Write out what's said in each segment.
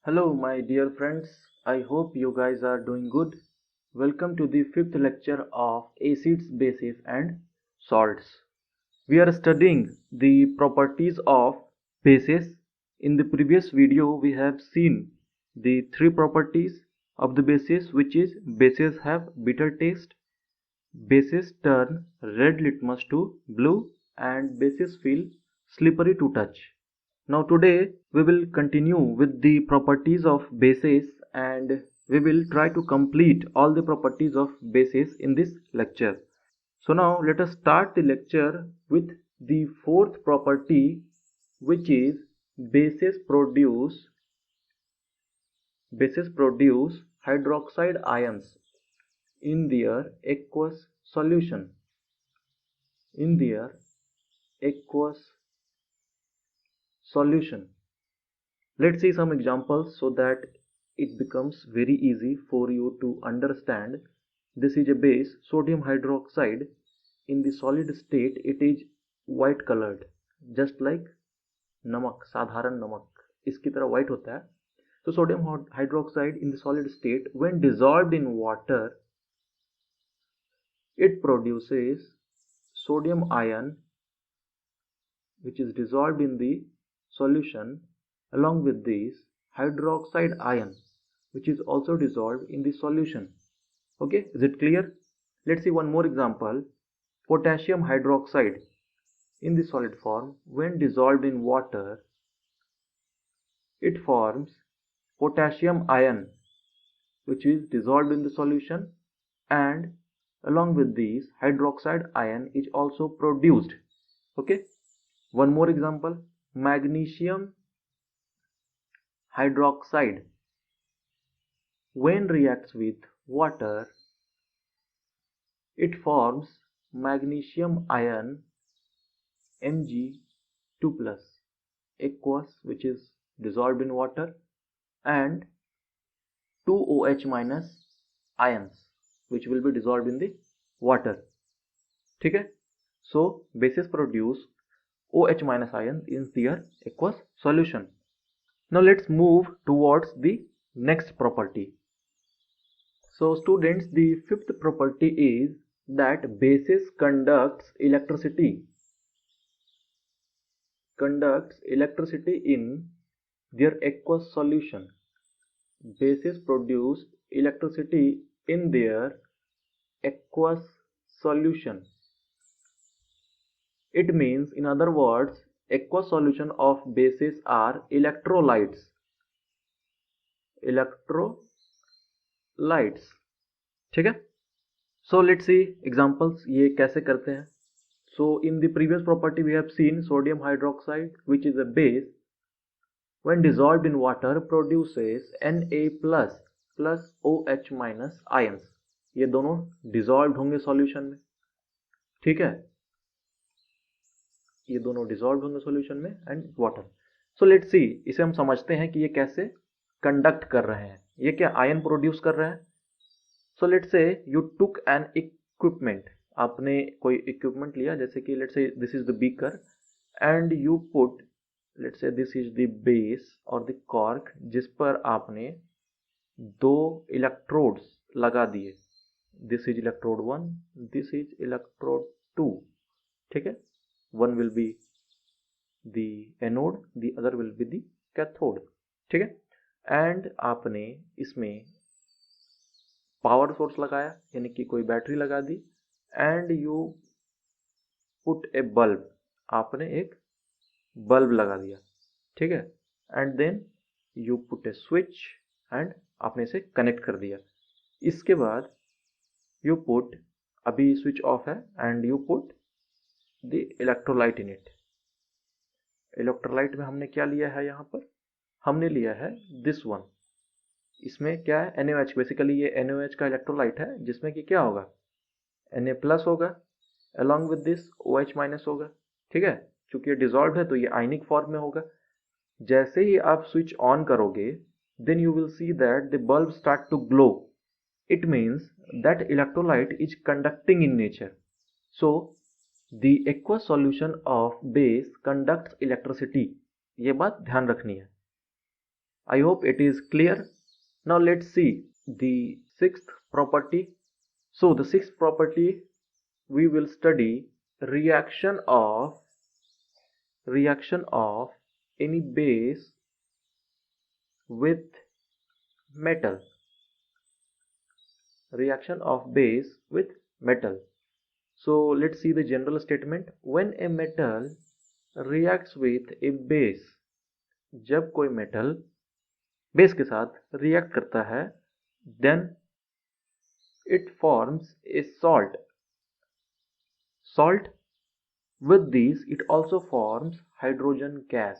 Hello, my dear friends. I hope you guys are doing good. Welcome to the fifth lecture of acids, bases, and salts. We are studying the properties of bases. In the previous video, we have seen the three properties of the bases, which is bases have bitter taste, bases turn red litmus to blue, and bases feel slippery to touch. Now today we will continue with the properties of bases and we will try to complete all the properties of bases in this lecture. So now let us start the lecture with the fourth property, which is bases produce hydroxide ions in their aqueous solution. In their aqueous solution. Let's see some examples so that it becomes very easy for you to understand. This is a base, sodium hydroxide. In the solid state it is white colored, just like नमक, साधारण नमक इसकी तरह white होता है. So sodium hydroxide in the solid state, when dissolved in water, it produces sodium ion which is dissolved in the solution. Along with this, hydroxide ion which is also dissolved in the solution. Okay, is it clear? Let's see one more example. Potassium hydroxide in the solid form, when dissolved in water, it forms potassium ion which is dissolved in the solution, and along with these hydroxide ion is also produced. Okay, one more example. Magnesium hydroxide, when reacts with water, it forms magnesium ion Mg2 plus aqueous, which is dissolved in water, and 2OH minus ions which will be dissolved in the water. ठीक है? So bases produce OH minus ions in their aqueous solution. Now let's move towards the next property. So students, the fifth property is that bases conducts electricity in their aqueous solution. Bases produce electricity in their aqueous solution. It means, in other words, aqueous solution of bases are electrolytes. ठीक है? So let's see examples. ये कैसे करते हैं? So in the previous property we have seen sodium hydroxide, which is a base, when dissolved in water produces Na plus OH minus ions. ये दोनों dissolved होंगे solution में. ठीक है? ये दोनों dissolved होंगे solution में and water. So let's see, इसे हम समझते हैं कि ये कैसे conduct कर रहे हैं. ये क्या ion produce कर रहे हैं? So let's say you took an equipment. आपने कोई equipment लिया, जैसे कि let's say this is the beaker and you put, let's say this is the base or the cork, जिस पर आपने दो electrodes लगा दिए. This is electrode 1, this is electrode 2. ठीक है? One will be the anode, the other will be the cathode. ठीक है? And आपने इसमें पावर सोर्स लगाया, यानी कि कोई बैटरी लगा दी, and you put a bulb, आपने एक बल्ब लगा दिया. ठीक है? And then you put a switch and आपने इसे कनेक्ट कर दिया. इसके बाद यू पुट, अभी स्विच ऑफ है, and you put the electrolyte in it. Electrolyte में हमने क्या लिया है? यहाँ पर हमने लिया है दिस वन. इसमें क्या है? NaOH. बेसिकली ये NaOH का इलेक्ट्रोलाइट है, जिसमें कि क्या होगा? Na प्लस होगा, along with this OH minus होगा. ठीक है? चूंकि ये डिजॉल्व है तो ये आयनिक फॉर्म में होगा. जैसे ही आप स्विच ऑन करोगे, then you will see that the bulb start to glow. It means that electrolyte is conducting in nature. So the aqueous solution of base conducts electricity. ये बात ध्यान रखनी है. I hope it is clear. Now let's see the sixth property. So the sixth property, we will study reaction of any base with metal. Reaction of base with metal. So let's see the general statement. When a metal reacts with a base, जब कोई metal base के साथ react करता है, then it forms a salt. With this it also forms hydrogen gas.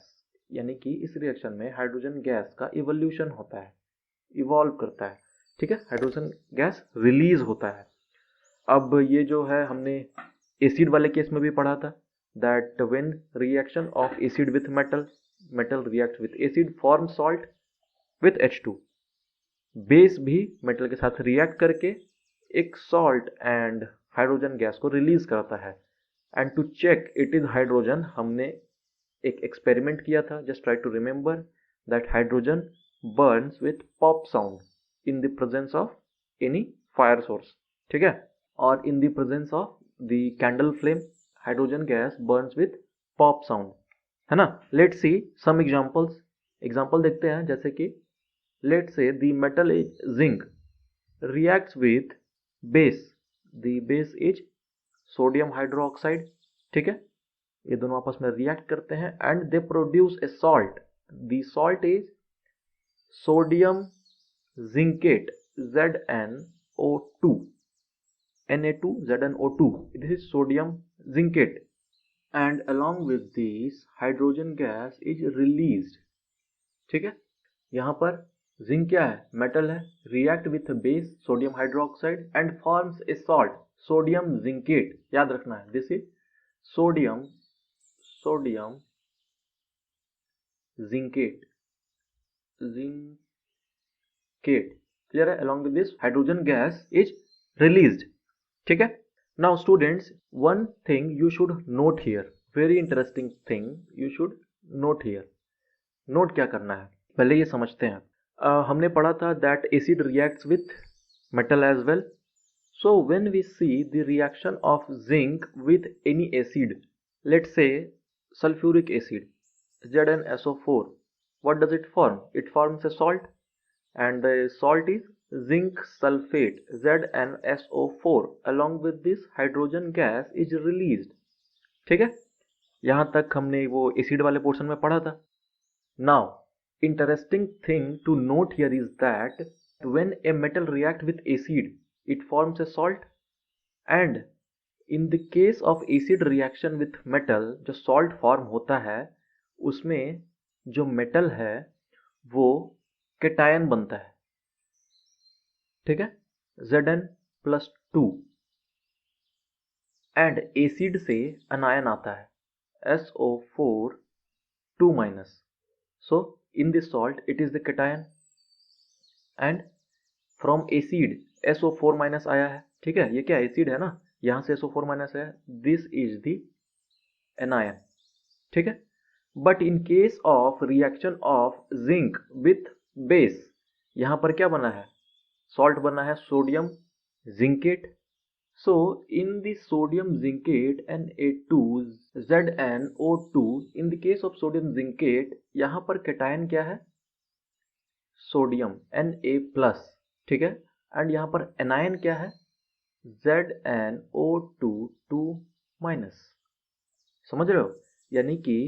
यानी कि इस reaction में हाइड्रोजन गैस का इवोल्यूशन होता है, इवॉल्व करता है, ठीक है, हाइड्रोजन गैस रिलीज होता है। अब ये जो है हमने एसिड वाले केस में भी पढ़ा था, that when reaction of acid with metal react with acid form salt with H2। Base भी मेटल के साथ रिएक्ट करके एक सॉल्ट एंड हाइड्रोजन गैस को रिलीज करता है। And to check it is hydrogen, हमने एक एक्सपेरिमेंट किया था, just try to remember that hydrogen burns with pop sound in the presence of any fire source, ठीक है, और in the presence of the candle flame hydrogen gas Burns with pop sound, है ना। Let's C some example देखते हैं, जैसे कि let's say the metal is zinc reacts with base, the base is sodium hydroxide, ठीक है, ये दोनों आपस में रिएक्ट करते हैं and they produce a salt. The salt is sodium zincate ZnO2, Na2 ZnO2, this is sodium zincate, and along with this hydrogen gas is released, ठीक है। यहाँ पर जिंक क्या है, मेटल है, react with base sodium hydroxide and forms a salt sodium zincate, याद रखना है, this is sodium zincate, clear है। Along with this hydrogen gas is released, ठीक है। Now students, one thing you should note here, very interesting thing you should note here. Note क्या करना है, पहले ये समझते हैं। हमने पढ़ा था that acid reacts with metal as well. So when we see the reaction of zinc with any acid, let's say sulphuric acid ZnSO4, what does it form? It forms a salt, and the salt is zinc sulfate ZnSO4. Along with this hydrogen gas is released, ठीक है। यहाँ तक हमने वो acid वाले portion में पढ़ा था। Now interesting thing to note here is that when a metal reacts with acid, it forms a salt, and in the case of acid reaction with metal, जो salt form होता है उसमें जो metal है वो cation बनता है, ठीक है, Zn+2, and acid से anion आता है SO4 2-। so in this salt it is the cation, and from acid SO4- आया है, ठीक है, ये क्या एसिड है ना, यहां से SO4- है, दिस इज द anion, ठीक है। But in case of reaction of zinc with base, यहां पर क्या बना है, सॉल्ट बना है sodium zincate. So in the sodium zincate Na2 ZnO2, in the case of sodium zincate, यहाँ पर cation क्या है, सोडियम Na+, ठीक है, एंड यहाँ पर anion क्या है, ZnO2 2-। समझ रहे हो, यानी कि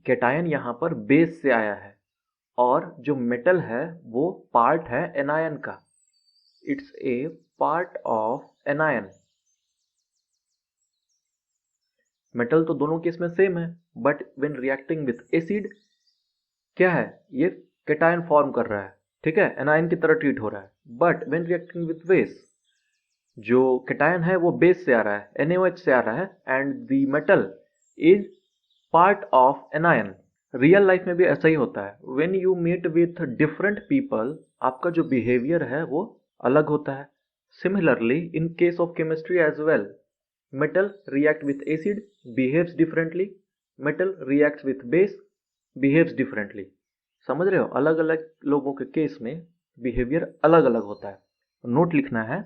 cation यहाँ पर बेस से आया है और जो मेटल है वो पार्ट है anion का, it's a part of anion। Metal तो दोनों केस में सेम है, but when reacting with acid क्या है, ये कैटायन फॉर्म कर रहा है, ठीक है, एनायन की तरह ट्रीट हो रहा है। But when reacting with base, जो कैटायन है वो बेस से आ रहा है, NaOH से आ रहा है, and the metal is part of anion. Real life में भी ऐसा ही होता है, when you meet with different people, आपका जो बिहेवियर है वो अलग होता है। Similarly in case of chemistry as well, metal react with acid behaves differently, metal reacts with base behaves differently. समझ रहे हो, अलग अलग लोगों के केस में बिहेवियर अलग अलग होता है। नोट लिखना है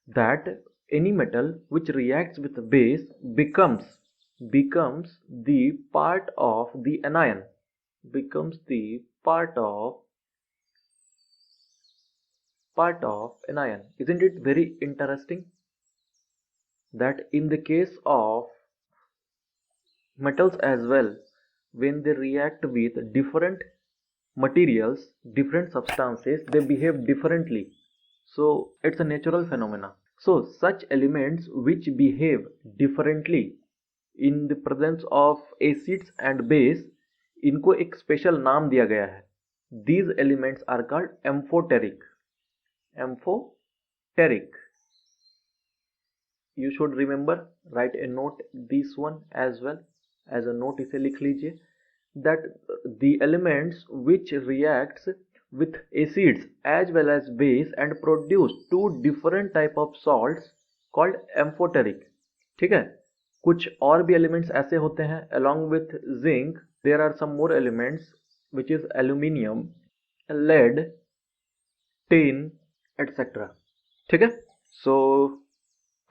that any metal which reacts with base becomes the part of the anion, becomes the part of anion. Isn't it very interesting that in the case of metals as well, when they react with different materials, different substances, they behave differently. So it's a natural phenomena. So such elements which behave differently in the presence of acids and base, इनको एक special नाम दिया गया है. These elements are called amphoteric. Amphoteric. You should remember, write a note this one as well as a note, इसे लिख लीजिए, that the elements which reacts with acids as well as base and produce two different type of salts called amphoteric. ठीक है. कुछ और भी elements ऐसे होते हैं along with zinc. There are some more elements which is aluminium, lead, tin, etc. ठीक है. So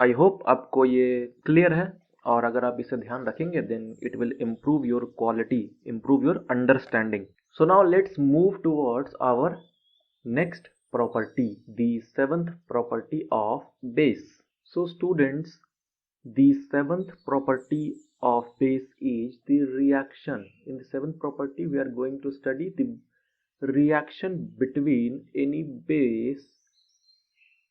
I hope आपको ये क्लियर है, और अगर आप इसे ध्यान रखेंगे then it will improve your quality, improve your understanding. So now let's move towards our next property, the seventh property of base. So students, the seventh property of base is the reaction. In the seventh property we are going to study the reaction between any base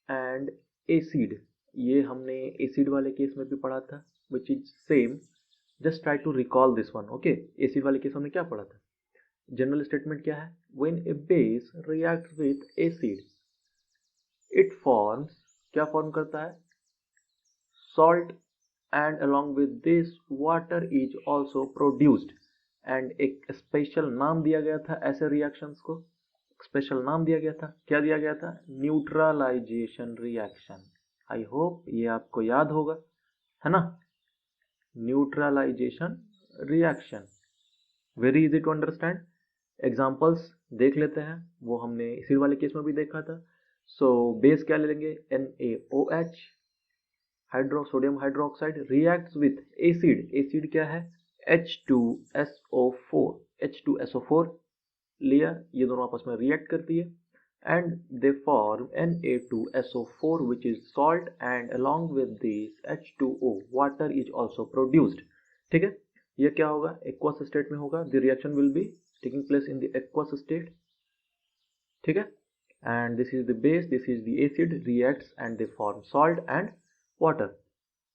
and acid. ये हमने acid वाले case में भी पढ़ा था, which is same. Just try to recall this one. Okay, acid वाले case हमने क्या पढ़ा था? जनरल स्टेटमेंट क्या है? When a base reacts with acid, it forms, क्या फॉर्म करता है? Salt, and along with this water is also produced. and एक स्पेशल नाम दिया गया था ऐसे रिएक्शंस को, स्पेशल नाम दिया गया था. क्या दिया गया था? Neutralisation reaction. आई होप ये आपको याद होगा, है ना? Neutralisation reaction, very easy to understand. Examples देख लेते हैं, वो हमने इसी वाले केस में भी देखा था. सो बेस क्या ले लेंगे? NaOH, sodium hydroxide reacts with acid. Acid क्या है? H2SO4. H2SO4 लिया, ये दोनों आपस में रिएक्ट करती है and they form Na2SO4 which is salt, and along with this H2O water is also produced. ठीक है, ये क्या होगा? एक्वस स्टेट में होगा. the reaction will be taking place in the aqueous state. ठीक है, and this is the base, this is the acid, reacts and they form salt and water.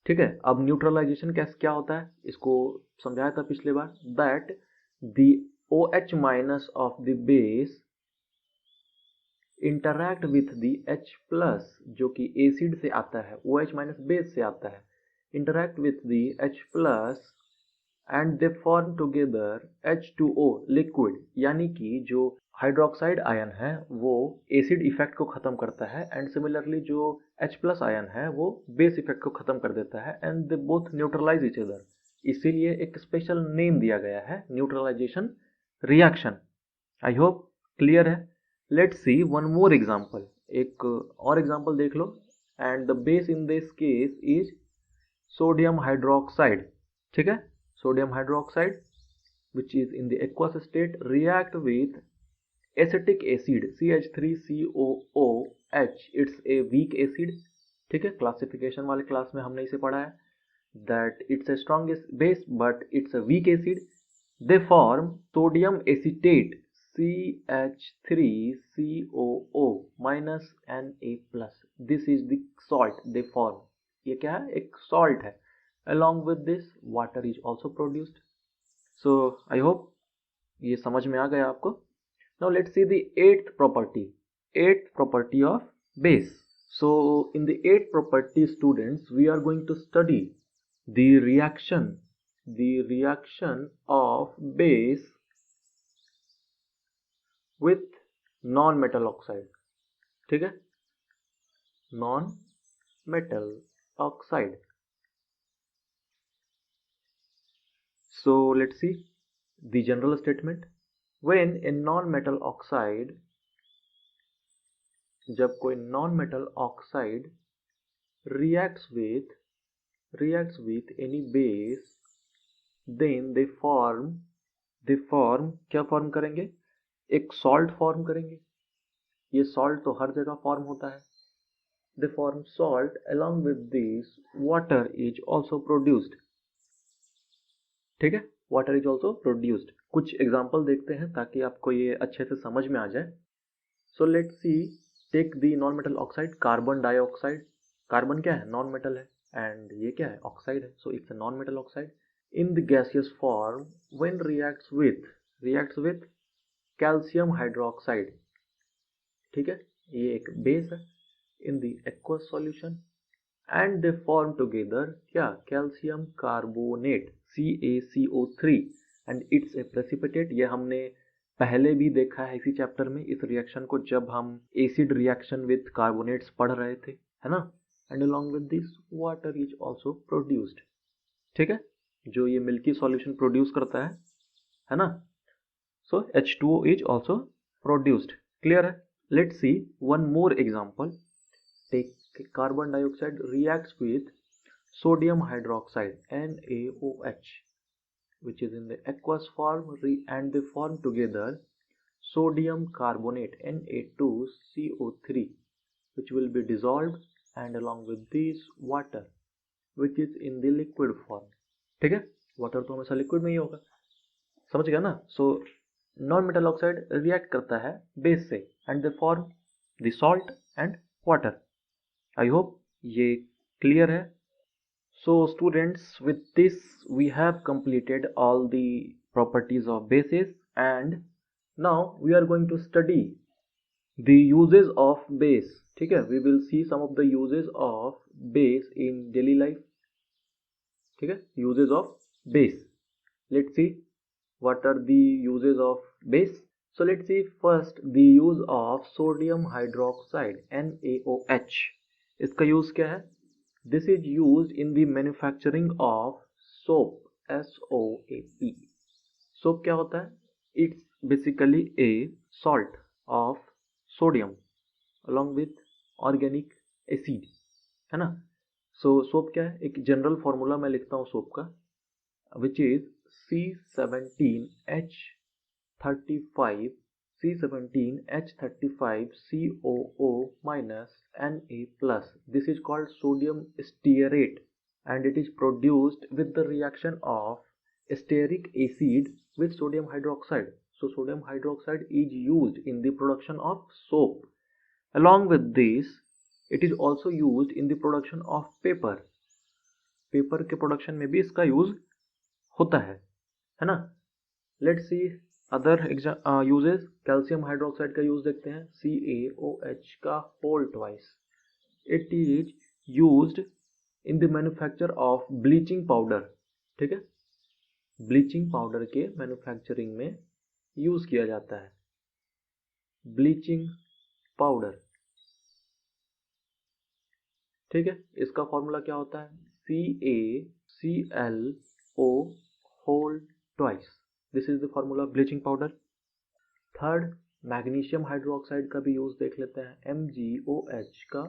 ठीक है. अब न्यूट्रलाइजेशन क्या होता है, इसको समझाया था पिछले बार, that the OH minus of the base interact with the H plus, जो कि एसिड से आता है, OH माइनस बेस से आता है, interact with the H plus and they form together H2O liquid. यानी कि जो हाइड्रोक्साइड आयन है वो एसिड इफेक्ट को खत्म करता है, एंड सिमिलरली जो H प्लस आयन है वो बेस इफेक्ट को खत्म कर देता है, and they both neutralise each other. इसीलिए एक स्पेशल नेम दिया गया है neutralisation reaction. I hope clear है. Let's see one more example. एक और एग्जांपल देख लो. And the base in this case is sodium hydroxide. ठीक है, sodium hydroxide which is in the aqueous state react with acetic acid CH3COOH. it's a weak acid. ठीक है, classification वाले class में हमने इसे पढ़ा है that it's a strongest base but it's a weak acid. they form sodium acetate CH3COO minus Na plus. this is the salt they form. ये क्या है? एक salt है. along with this water is also produced. so I hope ये समझ में आ गया आपको. now let's see the eighth property of base. so in the eighth property, students, we are going to study the reaction of base with non-metal oxide. ठीक है, non-metal oxide. so let's see the general statement. When a non metal oxide, जब कोई non metal oxide reacts with any base, then they form क्या form करेंगे, एक salt form करेंगे। ये salt तो हर जगह फॉर्म होता है। they form salt, along with this water is also produced। ठीक है, water is also produced। कुछ एग्जांपल देखते हैं ताकि आपको ये अच्छे से समझ में आ जाए। so let's see, take the non metal oxide carbon dioxide. Carbon क्या है, नॉन मेटल है, एंड ये क्या है, ऑक्साइड है, so it's a non metal oxide. In the gaseous form when reacts with calcium hydroxide. ठीक है, ये एक बेस है। In the aqueous solution and they form together क्या, calcium carbonate CaCO3 and it's a precipitate. ये हमने पहले भी देखा है इसी चैप्टर में, इस रिएक्शन को, जब हम एसिड रिएक्शन विथ कार्बोनेट्स पढ़ रहे थे, है ना। And along with this water is also produced. ठीक है, जो ये मिल्की सॉल्यूशन प्रोड्यूस करता है ना। So H2O is also produced. Clear है। Let's see one more example. Take carbon dioxide reacts with sodium hydroxide NaOH, which is in the aqueous form, and they form together sodium carbonate Na2CO3, which will be dissolved, and along with this water which is in the liquid form। ठीक है, water तो हमेशा liquid में ही होगा, समझ गया ना। So non metal oxide react करता है बेस से, and they form the salt and water. I hope ये क्लियर है। So students, with this we have completed all the properties of bases, and now we are going to study the uses of base। ठीक है, we will see some of the uses of base in daily life। ठीक है, uses of base। let's see what are the uses of base। so let's see first the use of sodium hydroxide NaOH। इसका use क्या है, this is use in the manufacturing of soap SOAP। Soap क्या होता है, it's basically A salt of sodium along with organic acid, है ना। सो soap क्या है, एक जनरल फॉर्मूला मैं लिखता हूँ सोप का, which is C17H35 C17H35COO minus Na plus। This is called sodium stearate, and it is produced with the reaction of stearic acid with sodium hydroxide। So sodium hydroxide is used in the production of soap। Along with this, it is also used in the production of paper। Paper के production में भी इसका use होता है ना। Let's see other uses. Calcium hydroxide का use देखते हैं, CaOH का whole twice. It is used in the manufacture of bleaching powder. ठीक है, ब्लीचिंग पाउडर के मैन्युफैक्चरिंग में यूज किया जाता है ब्लीचिंग पाउडर। ठीक है, इसका फॉर्मूला क्या होता है, CaClO whole twice. This is the formula of bleaching powder. Third, magnesium hydroxide का भी यूज देख लेते हैं, MgOH का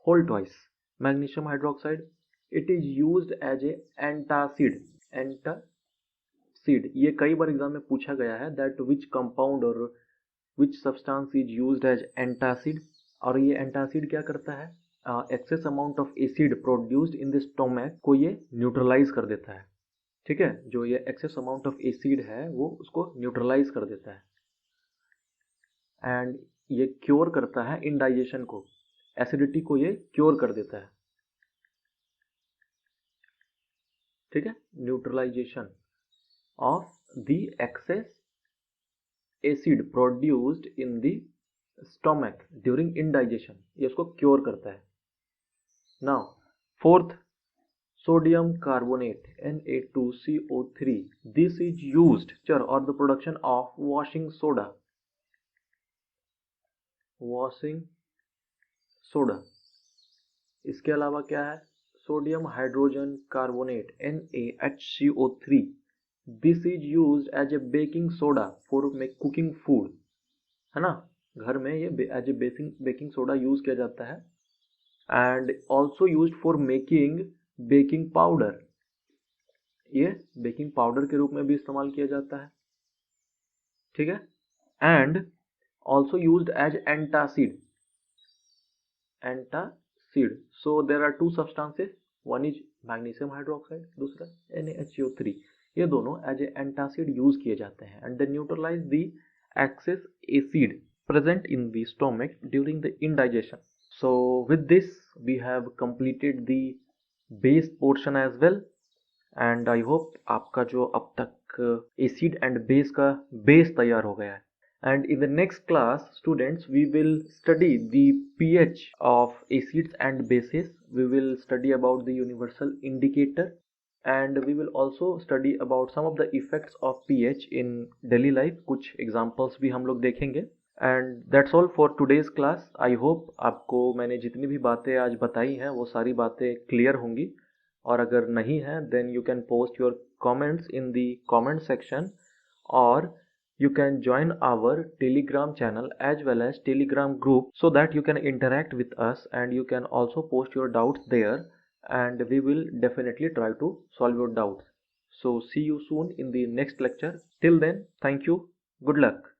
whole twice. Magnesium hydroxide, it is used as a antacid. Antacid, ये कई बार एग्जाम में पूछा गया है, दैट विच कंपाउंड और which substance is used as antacid. और ये एंटासिड क्या करता है, excess amount of acid produced in the stomach को ये न्यूट्रलाइज कर देता है। ठीक है, जो ये एक्सेस अमाउंट ऑफ एसिड है वो उसको न्यूट्रलाइज कर देता है, एंड ये क्योर करता है इंडाइजेशन को, एसिडिटी को ये क्योर कर देता है। ठीक है, neutralisation of the excess acid produced in the stomach during indigestion, ये उसको क्योर करता है। Now fourth, sodium carbonate Na2CO3, this is used or the production of washing soda। washing soda, इसके अलावा क्या है, sodium hydrogen carbonate NaHCO3, this is used as a baking soda for cooking food, है ना, घर में ये as a baking soda use किया जाता है। And also used for making baking powder, ये बेकिंग पाउडर के रूप में भी इस्तेमाल किया जाता है, ठीक है। And also used as antacid, antacid, so there are two substances, one is magnesium hydroxide, दूसरा NaHCO3, ये दोनों एज ए एंटासिड यूज किए जाते हैं। And they neutralise the excess acid present in the stomach during the indigestion. So with this we have completed the base portion as well, and I hope आपका जो अब तक acid and base का base तैयार हो गया है। And in the next class students we will study the pH of acids and bases, we will study about the universal indicator, and we will also study about some of the effects of pH in daily life, कुछ examples भी हम लोग देखेंगे। And that's all for today's class. I hope आपको मैंने जितनी भी बातें आज बताई हैं वो सारी बातें क्लियर होंगी, और अगर नहीं है then you can post your comments in the comment section, और you can join our telegram channel as well as telegram group so that you can interact with us, and you can also post your doubts there, and we will definitely try to solve your doubts. So see you soon in the next lecture. Till then, thank you, good luck.